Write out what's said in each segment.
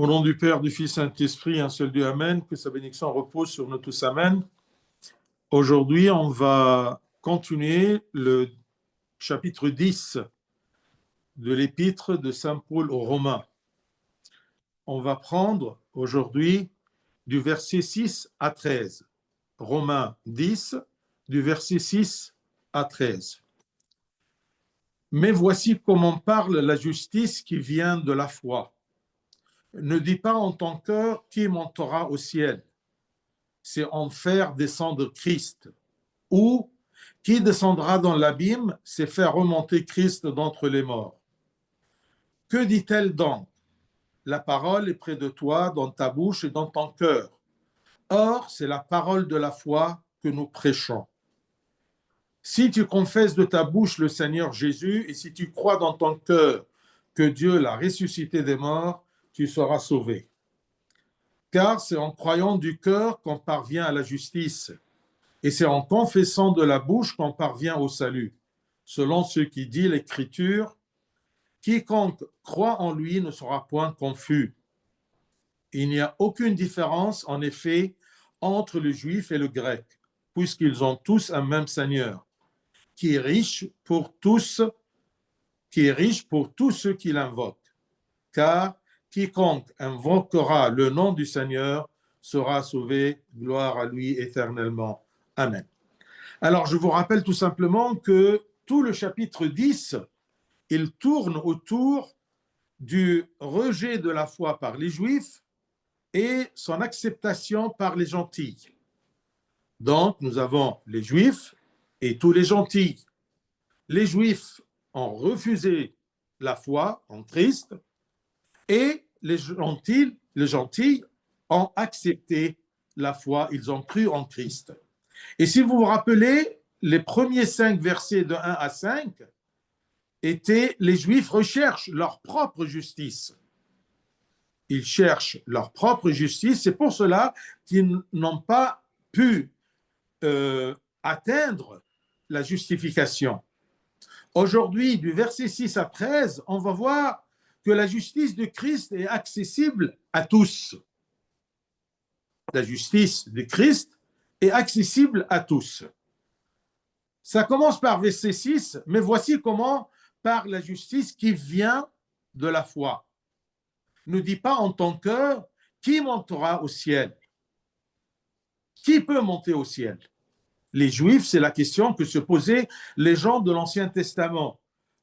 Au nom du Père, du Fils, Saint-Esprit, un seul Dieu, Amen, que sa bénédiction repose sur nous tous, Amen. Aujourd'hui, on va continuer le chapitre 10 de l'épître de Saint Paul aux Romains. On va prendre aujourd'hui du verset 6 à 13. Romains 10, du verset 6 à 13. Mais voici comment parle la justice qui vient de la foi. Ne dis pas en ton cœur qui montera au ciel. C'est en faire descendre Christ. Ou qui descendra dans l'abîme, c'est faire remonter Christ d'entre les morts. Que dit-elle donc? La parole est près de toi, dans ta bouche et dans ton cœur. Or, c'est la parole de la foi que nous prêchons. Si tu confesses de ta bouche le Seigneur Jésus et si tu crois dans ton cœur que Dieu l'a ressuscité des morts, tu seras sauvé. Car c'est en croyant du cœur qu'on parvient à la justice, et c'est en confessant de la bouche qu'on parvient au salut. Selon ce qui dit l'Écriture, quiconque croit en lui ne sera point confus. Il n'y a aucune différence, en effet, entre le juif et le grec, puisqu'ils ont tous un même Seigneur, qui est riche pour tous ceux qui l'invoquent. Car quiconque invoquera le nom du Seigneur sera sauvé, gloire à lui éternellement. Amen. Alors, je vous rappelle tout simplement que tout le chapitre 10, il tourne autour du rejet de la foi par les Juifs et son acceptation par les gentils. Donc, nous avons les Juifs et tous les gentils. Les Juifs ont refusé la foi en Christ et les gentils ont accepté la foi, ils ont cru en Christ. Et si vous vous rappelez, les premiers 5 versets de 1 à 5 étaient les Juifs recherchent leur propre justice. Ils cherchent leur propre justice, c'est pour cela qu'ils n'ont pas pu atteindre la justification. Aujourd'hui, du verset 6 à 13, on va voir que la justice de Christ est accessible à tous. La justice de Christ est accessible à tous. Ça commence par verset 6, mais voici comment parle la justice qui vient de la foi. Ne dis pas en ton cœur qui montera au ciel. Qui peut monter au ciel? Les Juifs, c'est la question que se posaient les gens de l'Ancien Testament.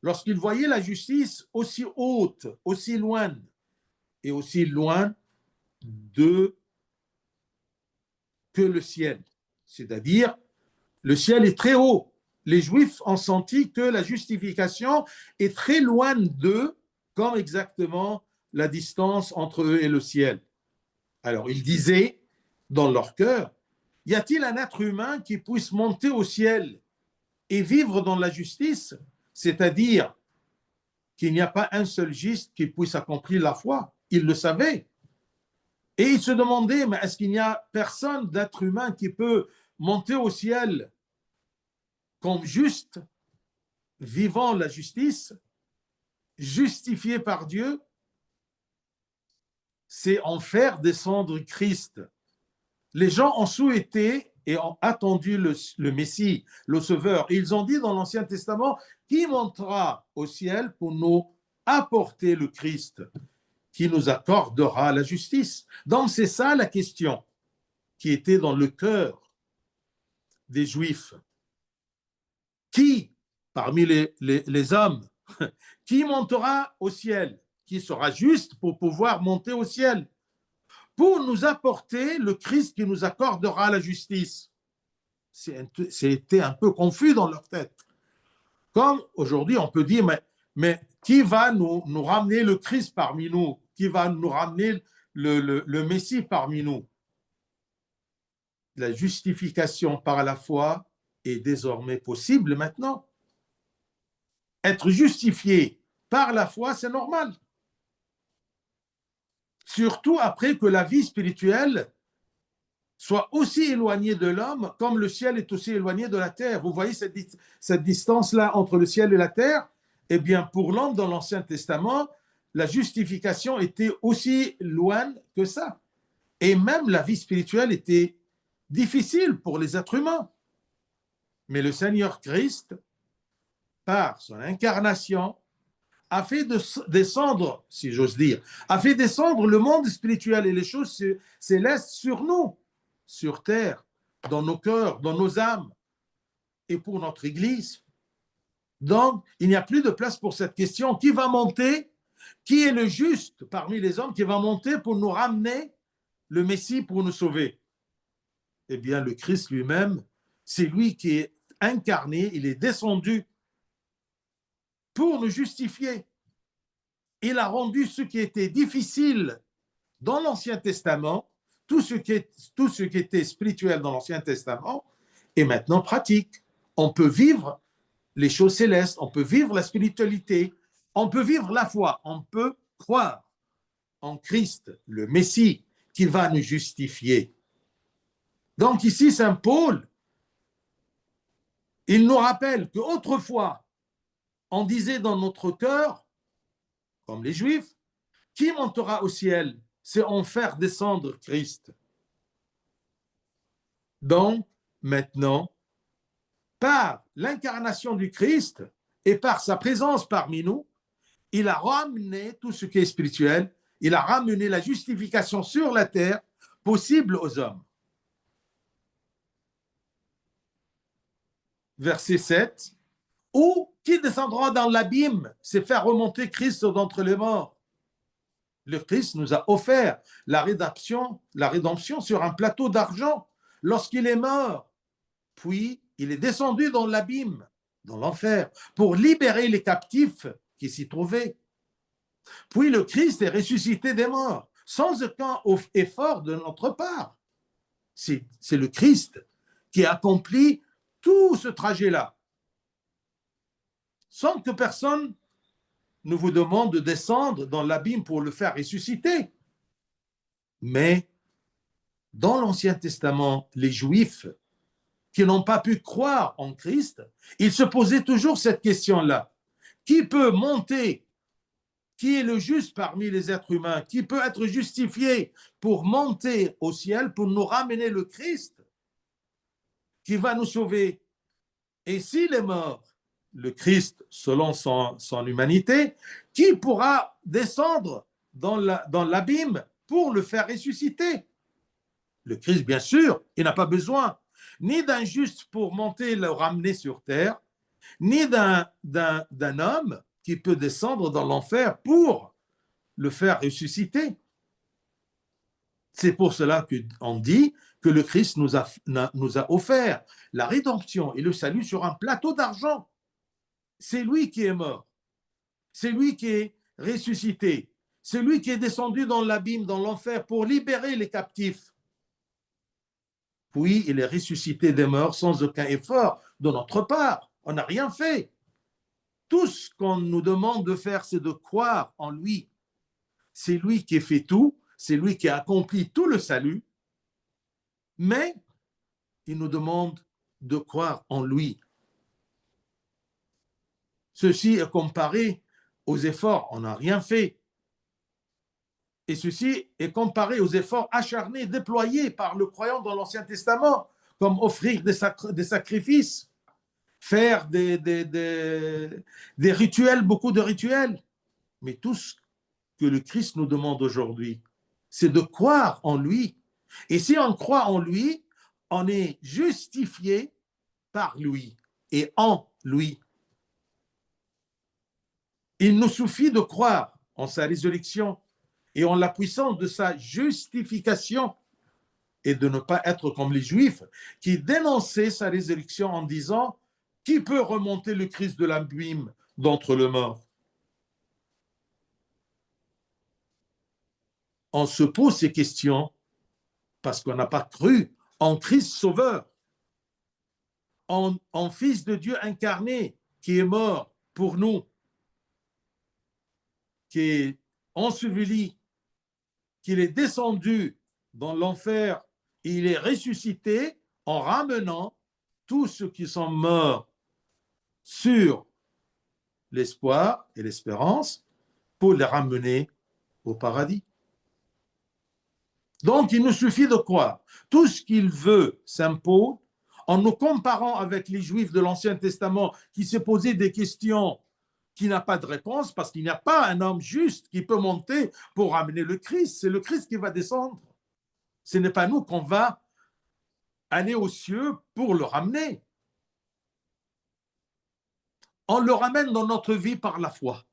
Lorsqu'ils voyaient la justice aussi haute, aussi loin, et aussi loin que le ciel. C'est-à-dire, le ciel est très haut. Les Juifs ont senti que la justification est très loin d'eux, comme exactement la distance entre eux et le ciel. Alors, ils disaient dans leur cœur, y a-t-il un être humain qui puisse monter au ciel et vivre dans la justice, c'est-à-dire qu'il n'y a pas un seul juste qui puisse accomplir la foi? Ils le savaient. Et ils se demandaient, mais est-ce qu'il n'y a personne d'être humain qui peut monter au ciel comme juste, vivant la justice, justifié par Dieu? C'est en faire descendre Christ. Les gens ont souhaité et ont attendu le Messie, le Sauveur. Et ils ont dit dans l'Ancien Testament, qui montera au ciel pour nous apporter le Christ, qui nous accordera la justice? Donc c'est ça la question qui était dans le cœur des Juifs. Qui, parmi les hommes, qui montera au ciel? Qui sera juste pour pouvoir monter au ciel? Pour nous apporter le Christ qui nous accordera la justice. C'était un peu confus dans leur tête. Comme aujourd'hui, on peut dire, mais qui va nous ramener le Christ parmi nous? Qui va nous ramener le Messie parmi nous? La justification par la foi est désormais possible maintenant. Être justifié par la foi, c'est normal. Surtout après que la vie spirituelle soit aussi éloignée de l'homme comme le ciel est aussi éloigné de la terre. Vous voyez cette distance-là entre le ciel et la terre? Eh bien, pour l'homme dans l'Ancien Testament, la justification était aussi loin que ça. Et même la vie spirituelle était difficile pour les êtres humains. Mais le Seigneur Christ, par son incarnation, a fait descendre, si j'ose dire, a fait descendre le monde spirituel et les choses célestes sur nous, sur terre, dans nos cœurs, dans nos âmes et pour notre Église. Donc, il n'y a plus de place pour cette question. Qui va monter? Qui est le juste parmi les hommes qui va monter pour nous ramener le Messie pour nous sauver? Eh bien, le Christ lui-même, c'est lui qui est incarné, il est descendu pour nous justifier. Il a rendu ce qui était difficile dans l'Ancien Testament, tout ce qui était spirituel dans l'Ancien Testament est maintenant pratique. On peut vivre les choses célestes, on peut vivre la spiritualité, on peut vivre la foi, on peut croire en Christ, le Messie, qui va nous justifier. Donc ici, Saint Paul, il nous rappelle qu'autrefois, on disait dans notre cœur, comme les Juifs, qui montera au ciel? C'est en faire descendre Christ. Donc, maintenant, par l'incarnation du Christ et par sa présence parmi nous, il a ramené tout ce qui est spirituel, il a ramené la justification sur la terre possible aux hommes. Verset 7, ou qui descendra dans l'abîme, c'est faire remonter Christ d'entre les morts. Le Christ nous a offert la rédemption sur un plateau d'argent lorsqu'il est mort. Puis, il est descendu dans l'abîme, dans l'enfer, pour libérer les captifs qui s'y trouvaient. Puis, le Christ est ressuscité des morts, sans aucun effort de notre part. C'est le Christ qui a accompli tout ce trajet-là, sans que personne ne vous demande de descendre dans l'abîme pour le faire ressusciter. Mais dans l'Ancien Testament, les Juifs qui n'ont pas pu croire en Christ, ils se posaient toujours cette question-là. Qui peut monter? Qui est le juste parmi les êtres humains? Qui peut être justifié pour monter au ciel, pour nous ramener le Christ qui va nous sauver? Et s'il est mort, le Christ, selon son humanité, qui pourra descendre dans l'abîme pour le faire ressusciter? Le Christ, bien sûr, il n'a pas besoin ni d'un juste pour monter et le ramener sur terre, ni d'un homme qui peut descendre dans l'enfer pour le faire ressusciter. C'est pour cela qu'on dit que le Christ nous a offert la rédemption et le salut sur un plateau d'argent. C'est lui qui est mort, c'est lui qui est ressuscité, c'est lui qui est descendu dans l'abîme, dans l'enfer pour libérer les captifs. Puis il est ressuscité des morts sans aucun effort de notre part. On n'a rien fait. Tout ce qu'on nous demande de faire, c'est de croire en lui. C'est lui qui a fait tout, c'est lui qui a accompli tout le salut, mais il nous demande de croire en lui. Ceci est comparé aux efforts, on n'a rien fait. Et ceci est comparé aux efforts acharnés déployés par le croyant dans l'Ancien Testament, comme offrir des sacrifices, faire des rituels, beaucoup de rituels. Mais tout ce que le Christ nous demande aujourd'hui, c'est de croire en lui. Et si on croit en lui, on est justifié par lui et en lui. Il nous suffit de croire en sa résurrection et en la puissance de sa justification et de ne pas être comme les Juifs qui dénonçaient sa résurrection en disant « Qui peut remonter le Christ de l'abîme d'entre les morts ?» On se pose ces questions parce qu'on n'a pas cru en Christ Sauveur, en Fils de Dieu incarné qui est mort pour nous, qui est enseveli, qu'il est descendu dans l'enfer et il est ressuscité en ramenant tous ceux qui sont morts sur l'espoir et l'espérance pour les ramener au paradis. Donc, il nous suffit de croire. Tout ce qu'il veut, Saint Paul, en nous comparant avec les Juifs de l'Ancien Testament qui se posaient des questions qui n'ont pas de réponse parce qu'il n'y a pas un homme juste qui peut monter pour ramener le Christ. C'est le Christ qui va descendre. Ce n'est pas nous qu'on va aller aux cieux pour le ramener. On le ramène dans notre vie par la foi.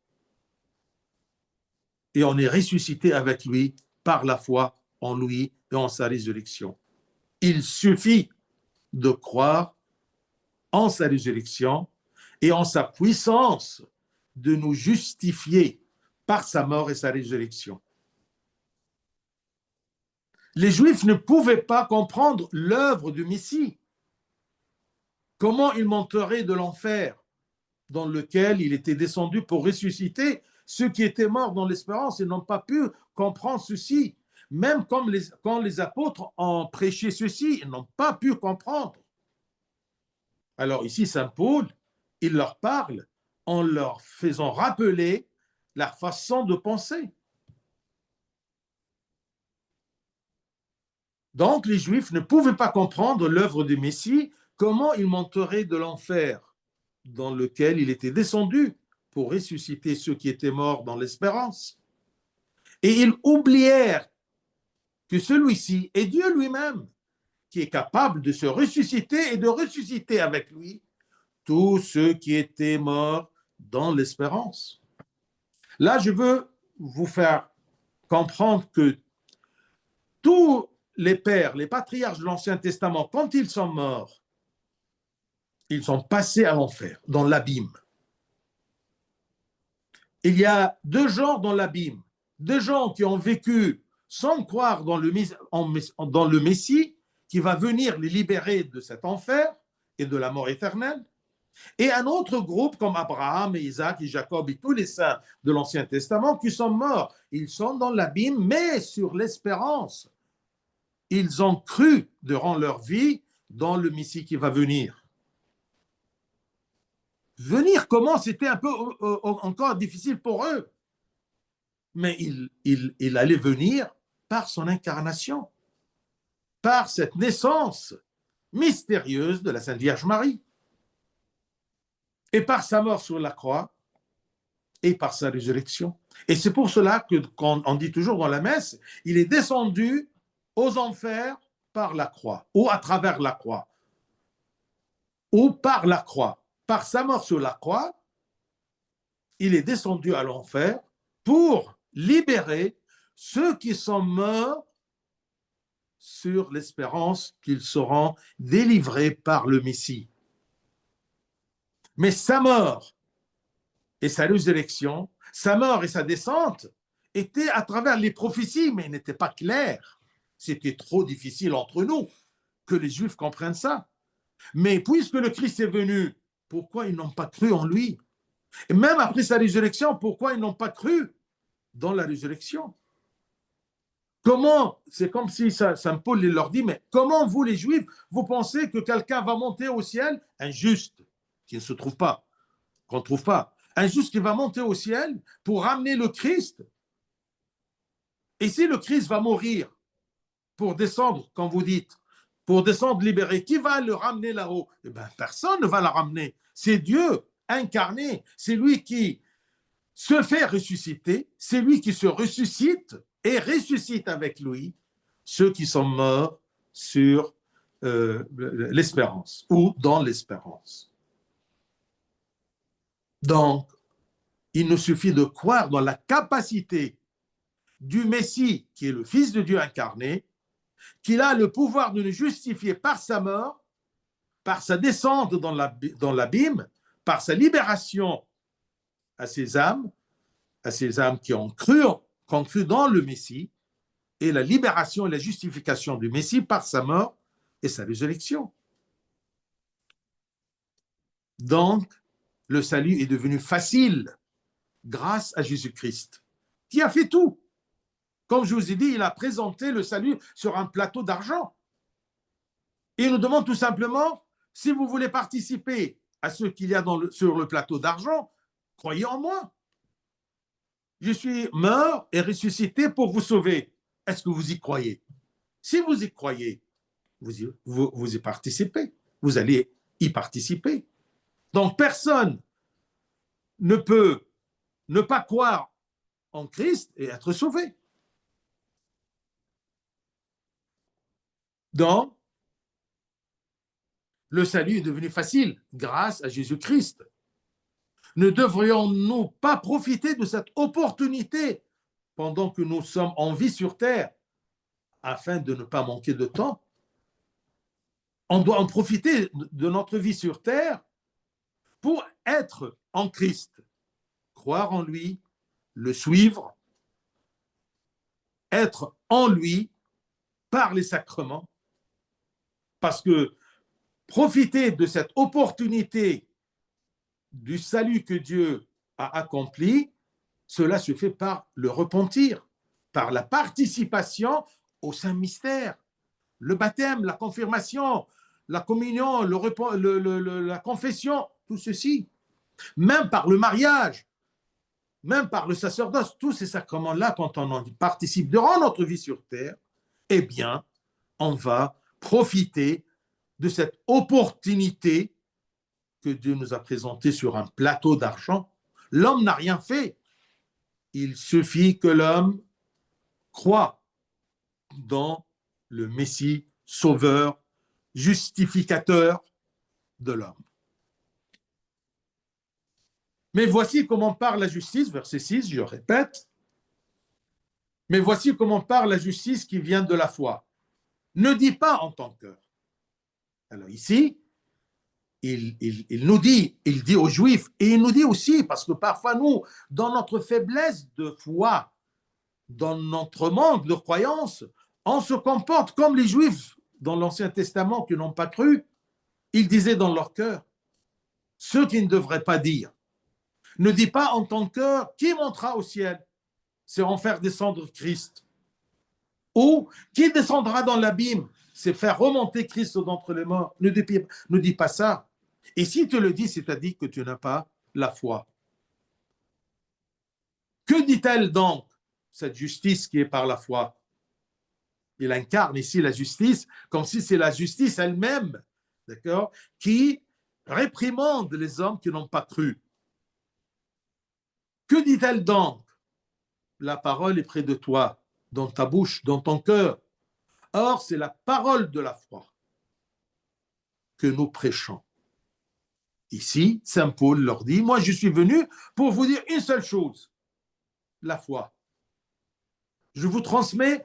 Et on est ressuscité avec lui par la foi en lui et en sa résurrection. Il suffit de croire en sa résurrection et en sa puissance de nous justifier par sa mort et sa résurrection. Les Juifs ne pouvaient pas comprendre l'œuvre du Messie. Comment il monterait de l'enfer dans lequel il était descendu pour ressusciter ceux qui étaient morts dans l'espérance et n'ont pas pu comprendre ceci. Même quand les apôtres ont prêché ceci, ils n'ont pas pu comprendre. Alors ici, Saint Paul, il leur parle en leur faisant rappeler leur façon de penser. Donc les Juifs ne pouvaient pas comprendre l'œuvre du Messie, comment il monterait de l'enfer dans lequel il était descendu pour ressusciter ceux qui étaient morts dans l'espérance. Et ils oublièrent que celui-ci est Dieu lui-même, qui est capable de se ressusciter et de ressusciter avec lui tous ceux qui étaient morts dans l'espérance. Là, je veux vous faire comprendre que tous les pères, les patriarches de l'Ancien Testament, quand ils sont morts, ils sont passés à l'enfer, dans l'abîme. Il y a deux genres dans l'abîme. Deux gens qui ont vécu sans croire dans le Messie, qui va venir les libérer de cet enfer et de la mort éternelle. Et un autre groupe comme Abraham et Isaac et Jacob et tous les saints de l'Ancien Testament qui sont morts. Ils sont dans l'abîme, mais sur l'espérance. Ils ont cru durant leur vie dans le Messie qui va venir. Venir comment? C'était un peu encore difficile pour eux. Mais il allait venir par son incarnation, par cette naissance mystérieuse de la Sainte Vierge Marie. Et par sa mort sur la croix et par sa résurrection. Et c'est pour cela qu'on dit toujours dans la messe, il est descendu aux enfers par la croix, ou à travers la croix, ou par la croix. Par sa mort sur la croix, il est descendu à l'enfer pour libérer ceux qui sont morts sur l'espérance qu'ils seront délivrés par le Messie. Mais sa mort et sa résurrection, sa mort et sa descente étaient à travers les prophéties, mais n'étaient pas claires. C'était trop difficile entre nous que les Juifs comprennent ça. Mais puisque le Christ est venu, pourquoi ils n'ont pas cru en lui? Et même après sa résurrection, pourquoi ils n'ont pas cru dans la résurrection? Comment? C'est comme si Saint Paul leur dit, mais comment vous les Juifs, vous pensez que quelqu'un va monter au ciel, un juste, qui ne se trouve pas, qu'on ne trouve pas, un juste qui va monter au ciel pour ramener le Christ? Et si le Christ va mourir pour descendre, comme vous dites, pour descendre libéré, qui va le ramener là-haut? Eh bien, personne ne va le ramener. C'est Dieu incarné. C'est lui qui se fait ressusciter. C'est lui qui se ressuscite et ressuscite avec lui ceux qui sont morts sur l'espérance ou dans l'espérance. Donc, il nous suffit de croire dans la capacité du Messie, qui est le Fils de Dieu incarné, qu'il a le pouvoir de nous justifier par sa mort, par sa descente dans l'abîme, par sa libération à ces âmes qui ont cru dans le Messie, et la libération et la justification du Messie par sa mort et sa résurrection. Donc, le salut est devenu facile grâce à Jésus-Christ, qui a fait tout. Comme je vous ai dit, il a présenté le salut sur un plateau d'argent. Et il nous demande tout simplement, si vous voulez participer à ce qu'il y a sur le plateau d'argent, croyez en moi. je suis mort et ressuscité pour vous sauver. Est-ce que vous y croyez? Si vous y croyez, vous y participez. Vous allez y participer. Donc, personne ne peut ne pas croire en Christ et être sauvé. Donc, le salut est devenu facile grâce à Jésus-Christ. Ne devrions-nous pas profiter de cette opportunité pendant que nous sommes en vie sur terre afin de ne pas manquer de temps? On doit en profiter de notre vie sur terre pour être en Christ, croire en lui, le suivre, être en lui par les sacrements, parce que profiter de cette opportunité du salut que Dieu a accompli, cela se fait par le repentir, par la participation au Saint Mystère, le baptême, la confirmation, la communion, la confession, tout ceci, même par le mariage, même par le sacerdoce, tous ces sacrements-là, quand on en participe durant notre vie sur terre, eh bien, on va profiter de cette opportunité que Dieu nous a présentée sur un plateau d'argent. L'homme n'a rien fait. Il suffit que l'homme croit dans le Messie sauveur, justificateur de l'homme. Mais voici comment parle la justice, verset 6, je répète. Mais voici comment parle la justice qui vient de la foi. Ne dis pas en ton cœur. Alors ici, il nous dit, il dit aux Juifs, et il nous dit aussi, parce que parfois nous, dans notre faiblesse de foi, dans notre manque de croyance, on se comporte comme les Juifs dans l'Ancien Testament qui n'ont pas cru. Ils disaient dans leur cœur ce qu'ils ne devraient pas dire. Ne dis pas en ton cœur qui montera au ciel, c'est en faire descendre Christ. Ou qui descendra dans l'abîme, c'est faire remonter Christ d'entre les morts. Ne dis pas ça. Et si tu le dis, c'est-à-dire que tu n'as pas la foi. Que dit-elle donc, cette justice qui est par la foi? Il incarne ici la justice comme si c'est la justice elle-même, d'accord, qui réprimande les hommes qui n'ont pas cru. Que dit-elle donc? La parole est près de toi, dans ta bouche, dans ton cœur. Or, c'est la parole de la foi que nous prêchons. Ici, Saint Paul leur dit, moi je suis venu pour vous dire une seule chose, la foi. Je vous transmets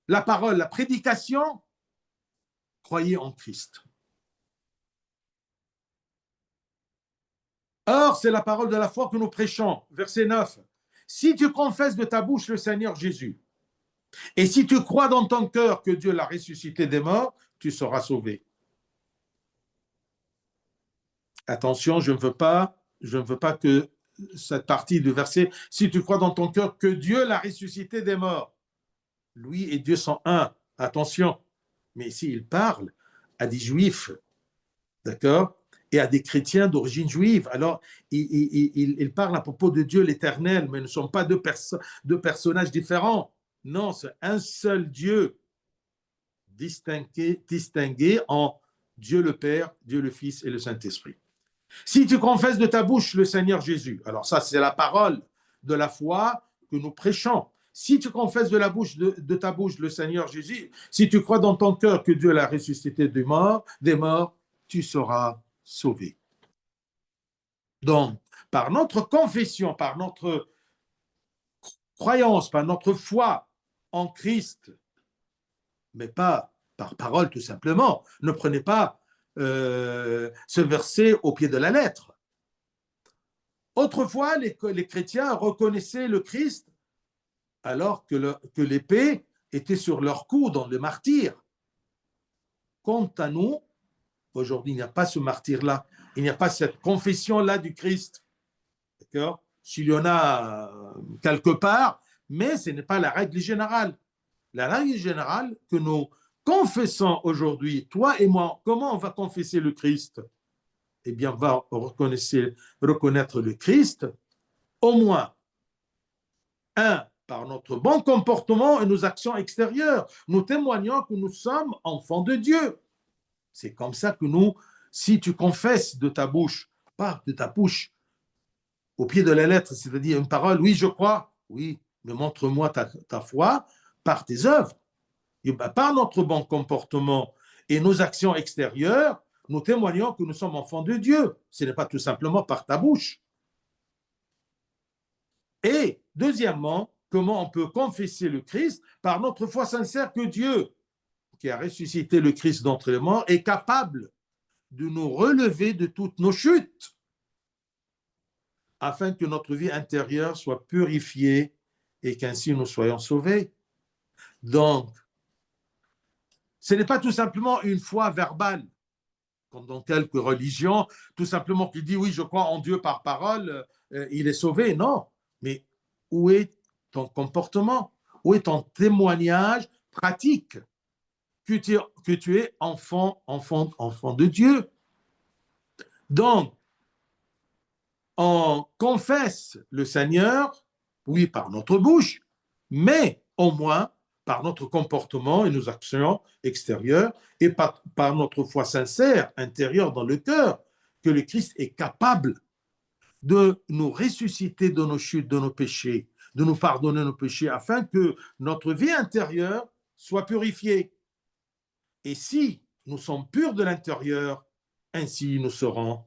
la parole, la prédication, croyez en Christ. Or, c'est la parole de la foi que nous prêchons. Verset 9. Si tu confesses de ta bouche le Seigneur Jésus, et si tu crois dans ton cœur que Dieu l'a ressuscité des morts, tu seras sauvé. Attention, je ne veux pas que cette partie du verset, si tu crois dans ton cœur que Dieu l'a ressuscité des morts, lui et Dieu sont un. Attention. Mais ici, il parle à des juifs, d'accord, et à des chrétiens d'origine juive. Alors, il parle à propos de Dieu l'éternel, mais ne sont pas deux personnages différents. Non, c'est un seul Dieu, distingué en Dieu le Père, Dieu le Fils et le Saint-Esprit. Si tu confesses de ta bouche le Seigneur Jésus, alors ça, c'est la parole de la foi que nous prêchons. Si tu confesses de ta bouche le Seigneur Jésus, si tu crois dans ton cœur que Dieu l'a ressuscité des morts, tu seras sauvé. Donc, par notre confession, par notre croyance, par notre foi en Christ, mais pas par parole tout simplement, ne prenez pas ce verset au pied de la lettre. Autrefois, les chrétiens reconnaissaient le Christ alors que l'épée était sur leur cou dans le martyre. Quant à nous, aujourd'hui, il n'y a pas ce martyre-là. Il n'y a pas cette confession-là du Christ. D'accord? S'il y en a quelque part, mais ce n'est pas la règle générale. La règle générale que nous confessons aujourd'hui, toi et moi, comment on va confesser le Christ? Eh bien, on va reconnaître le Christ, au moins Un, par notre bon comportement et nos actions extérieures, nous témoignons que nous sommes enfants de Dieu. C'est comme ça que nous, si tu confesses de ta bouche, pas de ta bouche, au pied de la lettre, c'est-à-dire une parole, oui, je crois, oui, mais montre-moi ta foi par tes œuvres. Et ben, par notre bon comportement et nos actions extérieures, nous témoignons que nous sommes enfants de Dieu. Ce n'est pas tout simplement par ta bouche. Et deuxièmement, comment on peut confesser le Christ? Par notre foi sincère que Dieu, qui a ressuscité le Christ d'entre les morts, est capable de nous relever de toutes nos chutes, afin que notre vie intérieure soit purifiée et qu'ainsi nous soyons sauvés. Donc, ce n'est pas tout simplement une foi verbale, comme dans quelques religions, tout simplement qui dit oui, je crois en Dieu par parole, il est sauvé. Non, mais où est ton comportement? Où est ton témoignage pratique que tu es enfant de Dieu? Donc, on confesse le Seigneur, oui, par notre bouche, mais au moins par notre comportement et nos actions extérieures et par notre foi sincère intérieure dans le cœur, que le Christ est capable de nous ressusciter de nos chutes, de nos péchés, de nous pardonner nos péchés, afin que notre vie intérieure soit purifiée. Et si nous sommes purs de l'intérieur, ainsi nous serons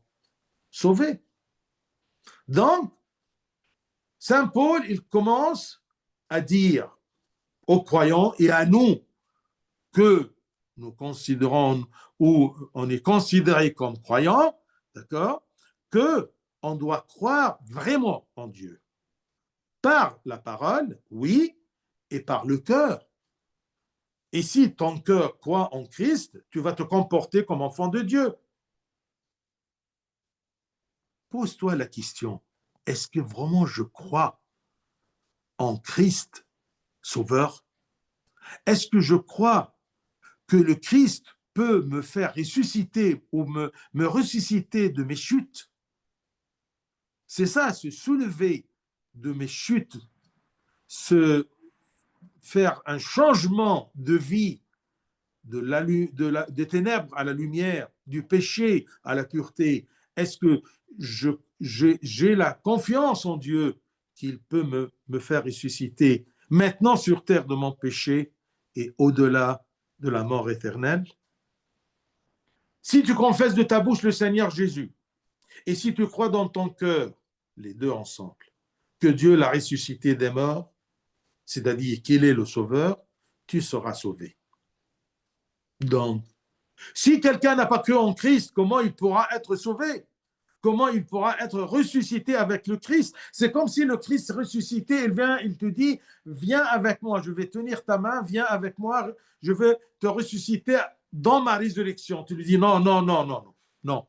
sauvés. Donc, Saint Paul, il commence à dire aux croyants et à nous que nous considérons ou on est considéré comme croyants, d'accord, que on doit croire vraiment en Dieu. Par la parole, oui, et par le cœur. Et si ton cœur croit en Christ, tu vas te comporter comme enfant de Dieu. Pose-toi la question, est-ce que vraiment je crois en Christ Sauveur? Est-ce que je crois que le Christ peut me faire ressusciter ou me ressusciter de mes chutes? C'est ça, se soulever de mes chutes, se faire un changement de vie des ténèbres à la lumière, du péché à la pureté. Est-ce que j'ai la confiance en Dieu qu'il peut me faire ressusciter maintenant sur terre de mon péché et au-delà de la mort éternelle? Si tu confesses de ta bouche le Seigneur Jésus, et si tu crois dans ton cœur, les deux ensemble, que Dieu l'a ressuscité des morts, c'est-à-dire qu'il est le Sauveur, tu seras sauvé. Donc, si quelqu'un n'a pas cru en Christ, comment il pourra être sauvé? Comment il pourra être ressuscité avec le Christ? C'est comme si le Christ ressuscité, il te dit, viens avec moi, je vais tenir ta main, viens avec moi, je vais te ressusciter dans ma résurrection. Tu lui dis non, non, non, non, non, non.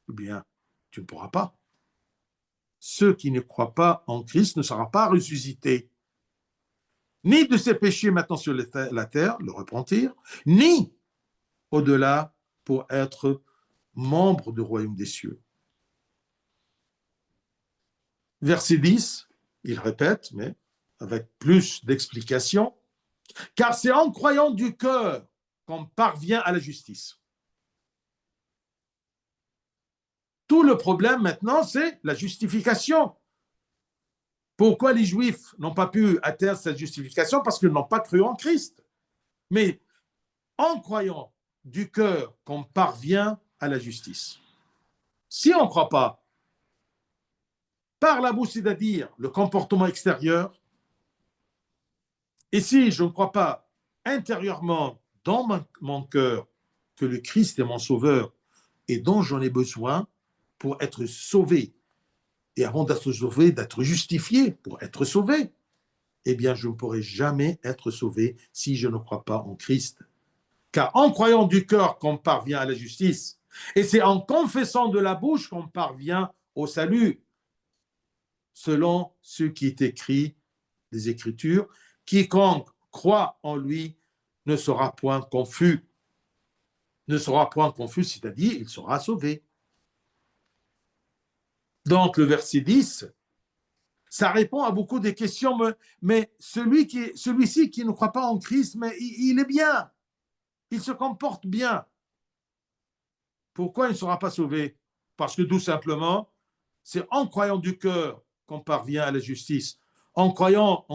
Eh bien, tu ne pourras pas. Ceux qui ne croient pas en Christ ne seront pas ressuscités. Ni de ses péchés maintenant sur la terre, le repentir, ni au-delà pour être membre du royaume des cieux. Verset 10, il répète, mais avec plus d'explications, car c'est en croyant du cœur qu'on parvient à la justice. Tout le problème maintenant, c'est la justification. Pourquoi les Juifs n'ont pas pu atteindre cette justification? Parce qu'ils n'ont pas cru en Christ. Mais en croyant du cœur qu'on parvient à la justice. Si on ne croit pas, par la bouche, c'est-à-dire le comportement extérieur, et si je ne crois pas intérieurement dans mon cœur que le Christ est mon sauveur et dont j'en ai besoin pour être sauvé, et avant d'être sauvé, d'être justifié pour être sauvé, eh bien, je ne pourrai jamais être sauvé si je ne crois pas en Christ. Car en croyant du cœur qu'on parvient à la justice, et c'est en confessant de la bouche qu'on parvient au salut, selon ce qui est écrit des Écritures, quiconque croit en lui ne sera point confus. Ne sera point confus, c'est-à-dire il sera sauvé. Donc le verset 10, Ça répond à beaucoup des questions, mais celui-ci qui ne croit pas en Christ, mais il est bien, il se comporte bien. Pourquoi il ne sera pas sauvé? Parce que tout simplement, c'est en croyant du cœur qu'on parvient à la justice. En croyant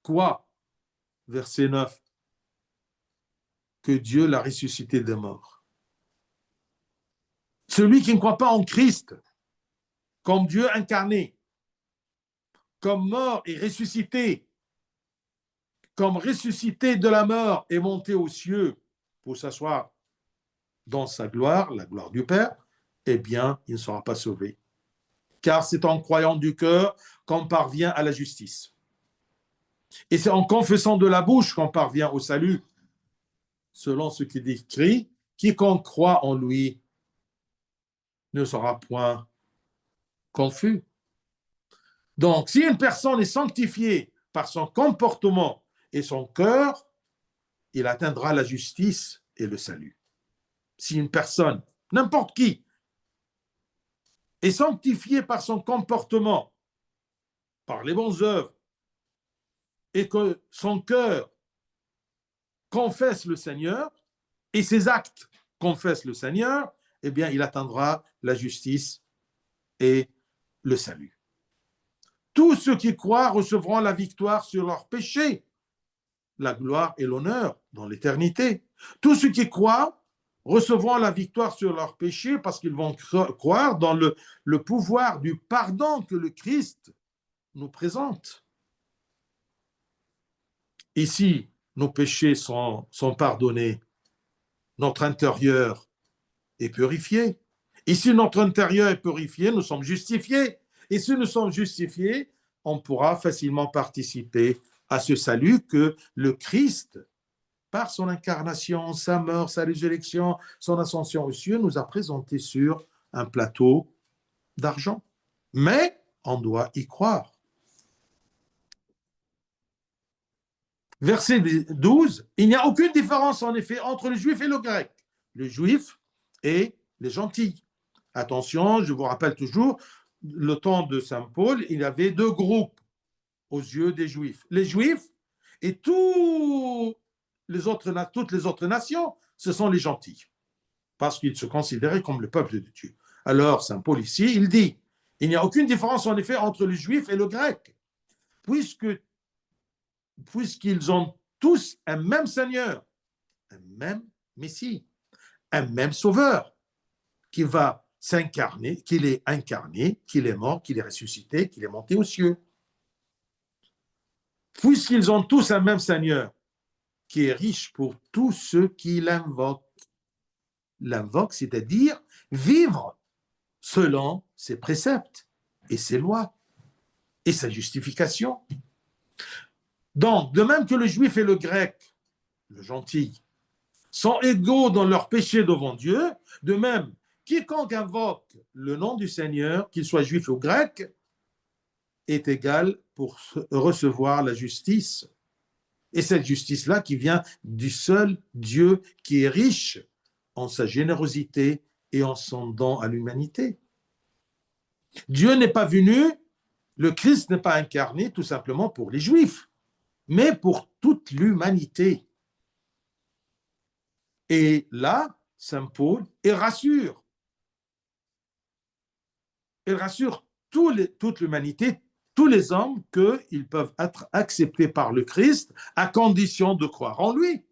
quoi? Verset 9. Que Dieu l'a ressuscité des morts. Celui qui ne croit pas en Christ, comme Dieu incarné, comme mort et ressuscité, comme ressuscité de la mort et monté aux cieux pour s'asseoir dans sa gloire, la gloire du Père, eh bien, il ne sera pas sauvé. Car c'est en croyant du cœur qu'on parvient à la justice. Et c'est en confessant de la bouche qu'on parvient au salut. Selon ce qui est écrit, quiconque croit en lui ne sera point confus. Donc, si une personne est sanctifiée par son comportement et son cœur, il atteindra la justice et le salut. Si une personne, n'importe qui, est sanctifiée par son comportement, par les bonnes œuvres, et que son cœur confesse le Seigneur, et ses actes confessent le Seigneur, eh bien, il atteindra la justice et le salut. Tous ceux qui croient recevront la victoire sur leurs péchés, la gloire et l'honneur dans l'éternité. Tous ceux qui croient recevront la victoire sur leurs péchés parce qu'ils vont croire dans le pouvoir du pardon que le Christ nous présente. Et si nos péchés sont pardonnés, notre intérieur est purifié. Et si notre intérieur est purifié, nous sommes justifiés. Et si nous sommes justifiés, on pourra facilement participer à ce salut que le Christ, par son incarnation, sa mort, sa résurrection, son ascension aux cieux, nous a présenté sur un plateau d'argent. Mais on doit y croire. Verset 12, il n'y a aucune différence en effet entre le juif et le grec, le juif et les gentils. Attention, je vous rappelle toujours, le temps de Saint Paul, il y avait deux groupes aux yeux des juifs. Les juifs et toutes les autres nations, ce sont les gentils, parce qu'ils se considéraient comme le peuple de Dieu. Alors, Saint Paul ici, il dit, il n'y a aucune différence en effet entre le juif et le grec, puisqu'ils ont tous un même Seigneur, un même Messie, un même Sauveur, qui va s'incarner, qu'il est incarné, qu'il est mort, qu'il est ressuscité, qu'il est monté aux cieux. Puisqu'ils ont tous un même Seigneur, qui est riche pour tous ceux qui l'invoquent. L'invoquent, c'est-à-dire vivre selon ses préceptes et ses lois et sa justification. Donc, de même que le juif et le grec, le gentil, sont égaux dans leur péché devant Dieu, de même, quiconque invoque le nom du Seigneur, qu'il soit juif ou grec, est égal pour recevoir la justice. Et cette justice-là qui vient du seul Dieu qui est riche en sa générosité et en son don à l'humanité. Dieu n'est pas venu, le Christ n'est pas incarné tout simplement pour les Juifs, mais pour toute l'humanité. Et là, Saint Paul, il rassure toute l'humanité, tous les hommes, qu'ils peuvent être acceptés par le Christ à condition de croire en lui.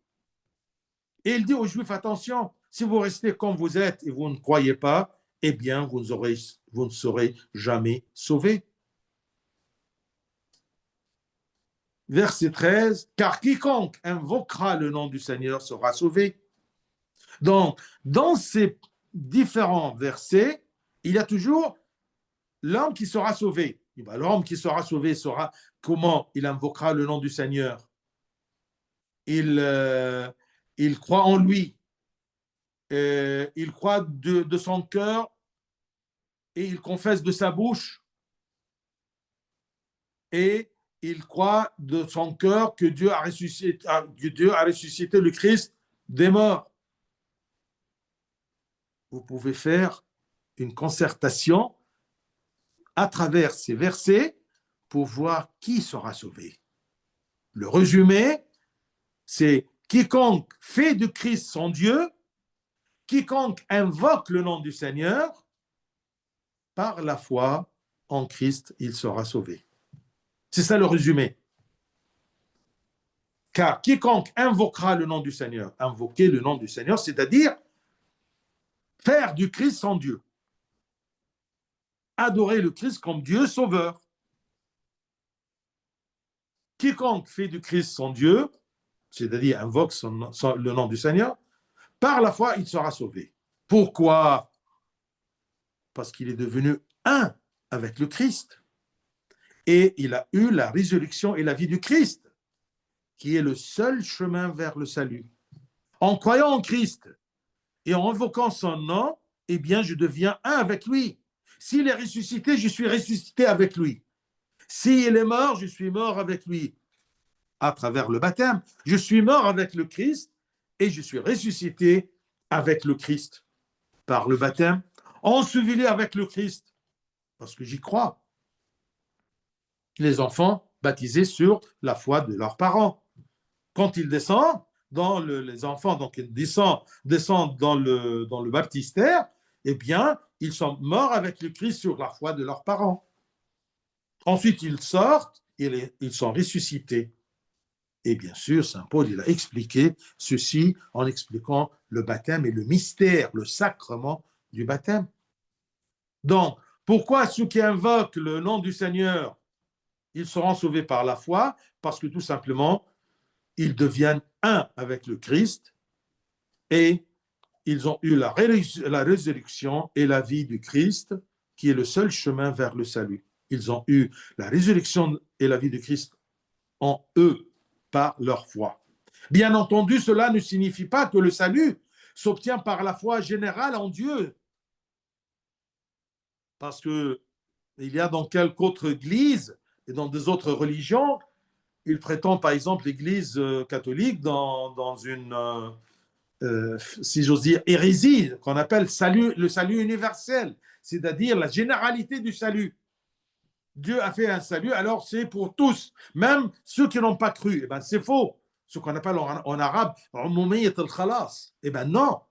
Et il dit aux Juifs, attention, si vous restez comme vous êtes et vous ne croyez pas, eh bien, vous ne serez jamais sauvés. Verset 13, car quiconque invoquera le nom du Seigneur sera sauvé. Donc, dans ces différents versets, il y a toujours l'homme qui sera sauvé. L'homme qui sera sauvé sera comment il invoquera le nom du Seigneur. Il croit en lui. Il croit de son cœur et il confesse de sa bouche. Et il croit de son cœur que Dieu a ressuscité le Christ des morts. Vous pouvez faire une concertation à travers ces versets pour voir qui sera sauvé. Le résumé, c'est quiconque fait du Christ son Dieu, quiconque invoque le nom du Seigneur, par la foi en Christ, il sera sauvé. C'est ça le résumé. Car quiconque invoquera le nom du Seigneur, invoquer le nom du Seigneur, c'est-à-dire faire du Christ son Dieu. Adorer le Christ comme Dieu sauveur. Quiconque fait du Christ son Dieu, c'est-à-dire invoque le nom du Seigneur, par la foi, il sera sauvé. Pourquoi? Parce qu'il est devenu un avec le Christ. Et il a eu la résurrection et la vie du Christ, qui est le seul chemin vers le salut. En croyant en Christ et en invoquant son nom, eh bien, je deviens un avec lui. S'il est ressuscité, je suis ressuscité avec lui. S'il est mort, je suis mort avec lui. À travers le baptême, je suis mort avec le Christ et je suis ressuscité avec le Christ par le baptême, enseveli avec le Christ, parce que j'y crois. Les enfants baptisés sur la foi de leurs parents. Quand ils descendent, les enfants, donc ils descendent dans le baptistère, eh bien, ils sont morts avec le Christ sur la foi de leurs parents. Ensuite, ils sortent, ils sont ressuscités. Et bien sûr, saint Paul, il a expliqué ceci en expliquant le baptême et le mystère, le sacrement du baptême. Donc, pourquoi ceux qui invoquent le nom du Seigneur, ils seront sauvés par la foi? Parce que tout simplement, ils deviennent un avec le Christ et ils ont eu la résurrection et la vie du Christ, qui est le seul chemin vers le salut. Ils ont eu la résurrection et la vie du Christ en eux, par leur foi. Bien entendu, cela ne signifie pas que le salut s'obtient par la foi générale en Dieu. Parce que il y a dans quelques autres églises et dans des autres religions, ils prétendent par exemple l'Église catholique dans une, si j'ose dire, hérésie qu'on appelle le salut universel, c'est-à-dire la généralité du salut. Dieu a fait un salut, alors c'est pour tous, même ceux qui n'ont pas cru. Eh ben, c'est faux. Ce qu'on appelle en arabe, eh ben non,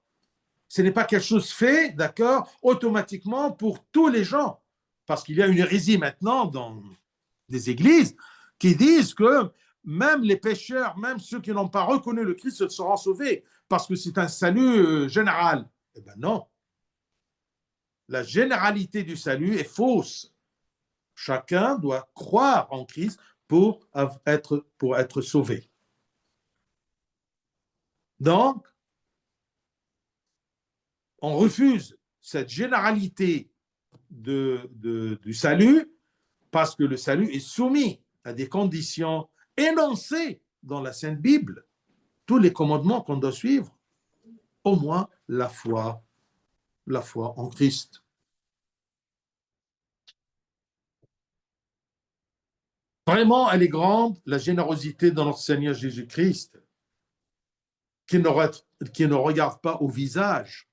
ce n'est pas quelque chose fait, d'accord, automatiquement pour tous les gens. Parce qu'il y a une hérésie maintenant dans des églises qui disent que même les pécheurs, même ceux qui n'ont pas reconnu le Christ seront sauvés parce que c'est un salut général. Eh bien non. La généralité du salut est fausse. Chacun doit croire en Christ pour être sauvé. Donc, on refuse cette généralité du salut parce que le salut est soumis à des conditions énoncées dans la Sainte Bible. Tous les commandements qu'on doit suivre, au moins la foi en Christ. Vraiment, elle est grande, la générosité de notre Seigneur Jésus-Christ, qui ne regarde pas au visage,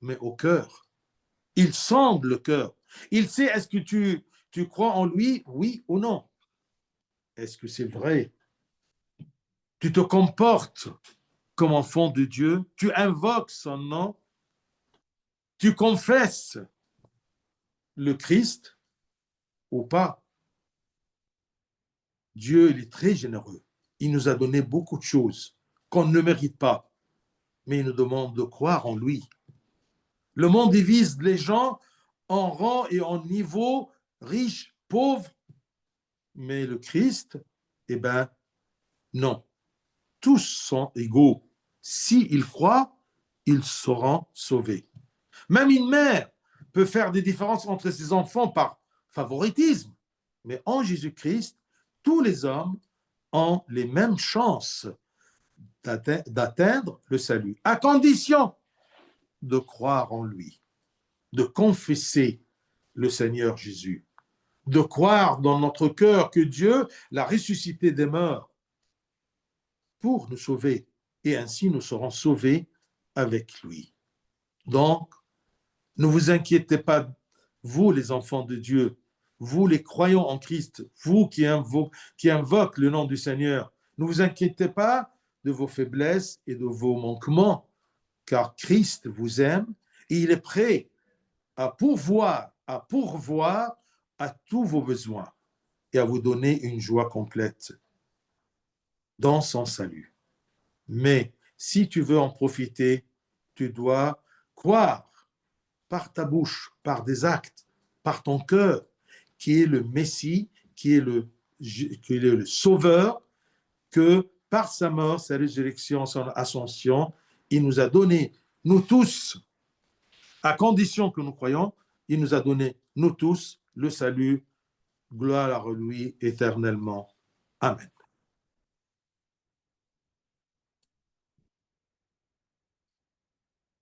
mais au cœur. Il sonde le cœur. Il sait, est-ce que tu crois en lui, oui ou non? Est-ce que c'est vrai? Tu te comportes comme enfant de Dieu, tu invoques son nom, tu confesses le Christ ou pas? Dieu, il est très généreux. Il nous a donné beaucoup de choses qu'on ne mérite pas, mais il nous demande de croire en lui. Le monde divise les gens en rang et en niveau, riches, pauvres, mais le Christ, eh bien, non. Tous sont égaux. S'ils croient, ils seront sauvés. Même une mère peut faire des différences entre ses enfants par favoritisme, mais en Jésus-Christ, tous les hommes ont les mêmes chances d'atteindre le salut, à condition de croire en lui, de confesser le Seigneur Jésus, de croire dans notre cœur que Dieu l'a ressuscité des morts pour nous sauver, et ainsi nous serons sauvés avec lui. Donc, ne vous inquiétez pas, vous les enfants de Dieu, vous les croyants en Christ, vous qui invoquez le nom du Seigneur, ne vous inquiétez pas de vos faiblesses et de vos manquements, car Christ vous aime et il est prêt à pourvoir à tous vos besoins et à vous donner une joie complète dans son salut. Mais si tu veux en profiter, tu dois croire par ta bouche, par des actes, par ton cœur, qui est le Messie, qui est le Sauveur, que par sa mort, sa résurrection, son ascension, il nous a donné, nous tous, à condition que nous croyons, il nous a donné, nous tous, le salut. Gloire à lui éternellement. Amen.